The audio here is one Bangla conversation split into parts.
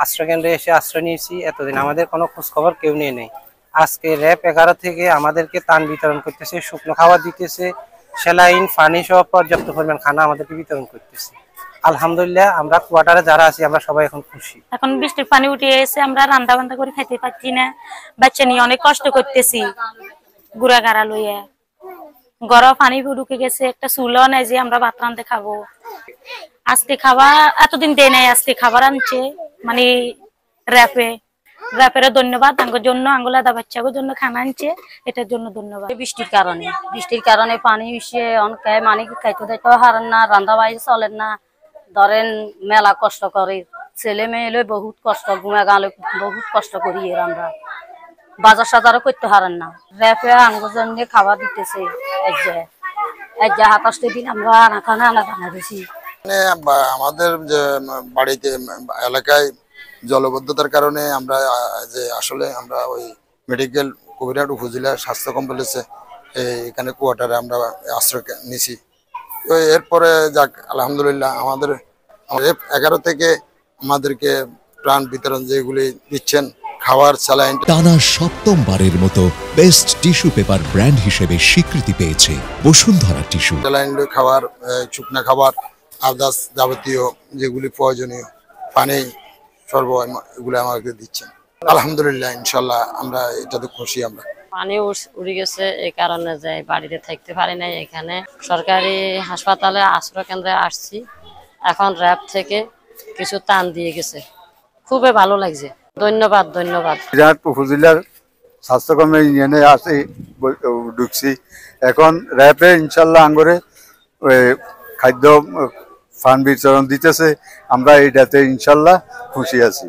আশ্রয় কেন্দ্রে এসে আশ্রয় নিয়েছি, এতদিন আমাদের কোনো খোঁজ খবর কেউ নিয়ে নেই। আজকে র্যাব 11 থেকে আমাদেরকে ত্রাণ বিতরণ করতেছে, শুকনো খাবার দিতেছে, স্যালাইন, পানি সহ পর্যাপ্ত পরিমাণ খানা আমাদেরকে বিতরণ করতেছে। আলহামদুলিল্লাহ, আমরা কোয়ার্টারে যারা আছি আমরা সবাই এখন খুশি। এখন বৃষ্টির পানি উঠে এসে আমরা রান্না বান্না করে খাইতে পারছি না, বাচ্চা নিয়ে অনেক কষ্ট করতেছি। গুড়া গাড়া লইয়া গরম পানি ঢুকে গেছে, একটা চুলও নাই যে আমরা ভাত রাঁধতে খাবো। আজকে খাবার এতদিন দেয় নাই, আজকে খাবার আনছে মানে র্যাপের ধন্যবাদ। আঙ্গুর জন্য আঙ্গুল আদা বাচ্চাদের জন্য খানা আনছে, এটার জন্য ধন্যবাদ। বৃষ্টির কারণে পানি এসে অনেক মানে খাইতে দাইতে হারেন না, রান্না বাড়ি চলেন না। ধরেন মেলা কষ্ট করে, ছেলে মেয়ে বহুত কষ্ট, গুমা গালে বহুত কষ্ট করি। আমরা বাজার সাজারও করতে হারেন না। র্যাপে আঙ্গুর জন্য খাবার দিতেছে, এক 27 দিন আমরা আনা খানা দিছি। আমাদের যে বাড়িতে এলাকায় জলবদ্ধতার কারণে আমরা যে আসলে আমরা ওই মেডিকেল কবিরহাট উপজেলা স্বাস্থ্য কমপ্লেক্সে এখানে কোয়ার্টারে আমরা আশ্রয় নিছি। তো এরপরে যাক আলহামদুলিল্লাহ আমাদের 11 থেকে আমাদেরকে ত্রাণ বিতরণ যেগুলি দিচ্ছেন, খাবার, স্যালাইন। টানা 7ম-বারের মতো বেস্ট টিস্যু পেপার ব্র্যান্ড হিসেবে স্বীকৃতি পেয়েছে বসুন্ধরা টিস্যু। স্যালাইন, খাবার, শুকনা খাবার, আদার্স যাবতীয় যেগুলি প্রয়োজনীয়, পানি, সরবরাহ, এগুলো আমাকে দিচ্ছেন। আলহামদুলিল্লাহ, ইনশাল্লাহ আমরা এটাতে খুশি। আমরা পানি উড়ে গেছে, এই কারণে যে বাড়িতে থাকতে পারি নাই। এখানে সরকারি হাসপাতালে আশ্রয় কেন্দ্রে আসছি। এখন র্যাব থেকে কিছু ত্রাণ দিয়ে গেছে, খুবই ভালো লাগছে। ধন্যবাদ। বিরাট উপজেলার স্বাস্থ্যকর্মী ইউনিয়নে আসি, ঢুকছি। এখন র্যাবে ইনশাল্লাহ আঙ্গরে খাদ্য ফান্ড বিতরণ দিতেছে, আমরা এইটাতে ইনশাল্লাহ খুশি আছি।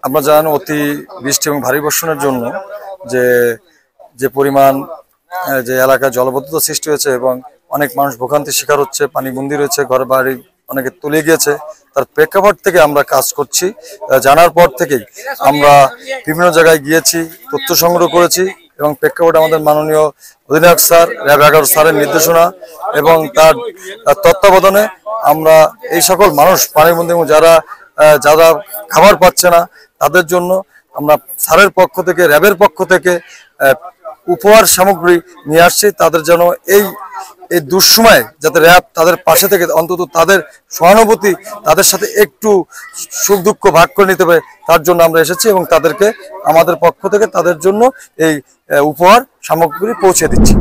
আমরা জানি অতি বৃষ্টি এবং ভারী বর্ষণের জন্য যে পরিমাণ যে এলাকায় জলবদ্ধতা সৃষ্টি হয়েছে এবং অনেক মানুষ ভোগান্তির শিকার হচ্ছে, পানিবন্দী রয়েছে, ঘর বাড়ি অনেকে তুলে গিয়েছে, তার প্রেক্ষাপট থেকে আমরা কাজ করছি। জানার পর থেকেই আমরা বিভিন্ন জায়গায় গিয়েছি, তথ্য সংগ্রহ করেছি এবং প্রেক্ষাপটে আমাদের মাননীয় অধিনায়ক স্যার, র্যাব 11 স্যারের নির্দেশনা এবং তার তত্ত্বাবধানে আমরা এই সকল মানুষ পানিবন্দী এবং যারা খাবার পাচ্ছে না তাদের জন্য আমরা স্যারের পক্ষ থেকে, র্যাবের পক্ষ থেকে উপহার সামগ্রী নিয়ে আসছি। তাদের যেন এই দুঃসময়ে যাতে র্যাব তাদের পাশে থেকে অন্তত তাদের সহানুভূতি, তাদের সাথে একটু সুখ দুঃখ ভাগ করে নিতে পারে, তার জন্য আমরা এসেছি এবং তাদেরকে আমাদের পক্ষ থেকে তাদের জন্য এই উপহার সামগ্রী পৌঁছে দিচ্ছি।